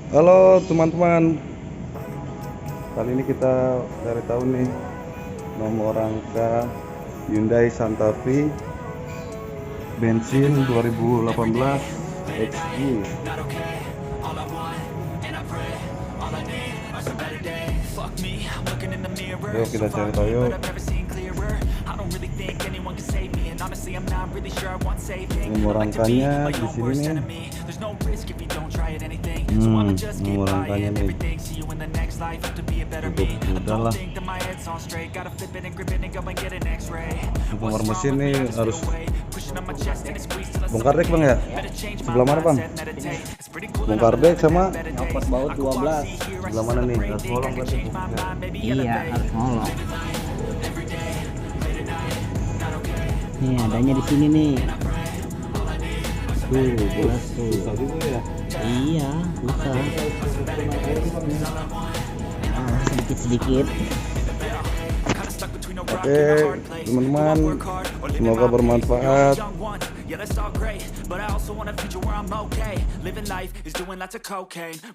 Halo teman-teman, kali ini kita cari tahu nih nomor Rangka Hyundai Santa Fe bensin 2018 XI. Yuk kita cari tahu yuk. Nomor rangkanya di sini nih. Nomor rangkanya nih. Cukup mudah lah. Nomor mesin nih harus bongkar dek bang ya. Sebelah mana bang? Bongkar dek sama Knalpot baut 12. sebelah mana nih? Harus ngolong berarti. Iya, harus ngolong. Nih, adanya di sini nih. Tuh, Jelas tuh. susah juga ya. Iya, susah. Sedikit-sedikit. Oke, teman-teman, semoga bermanfaat.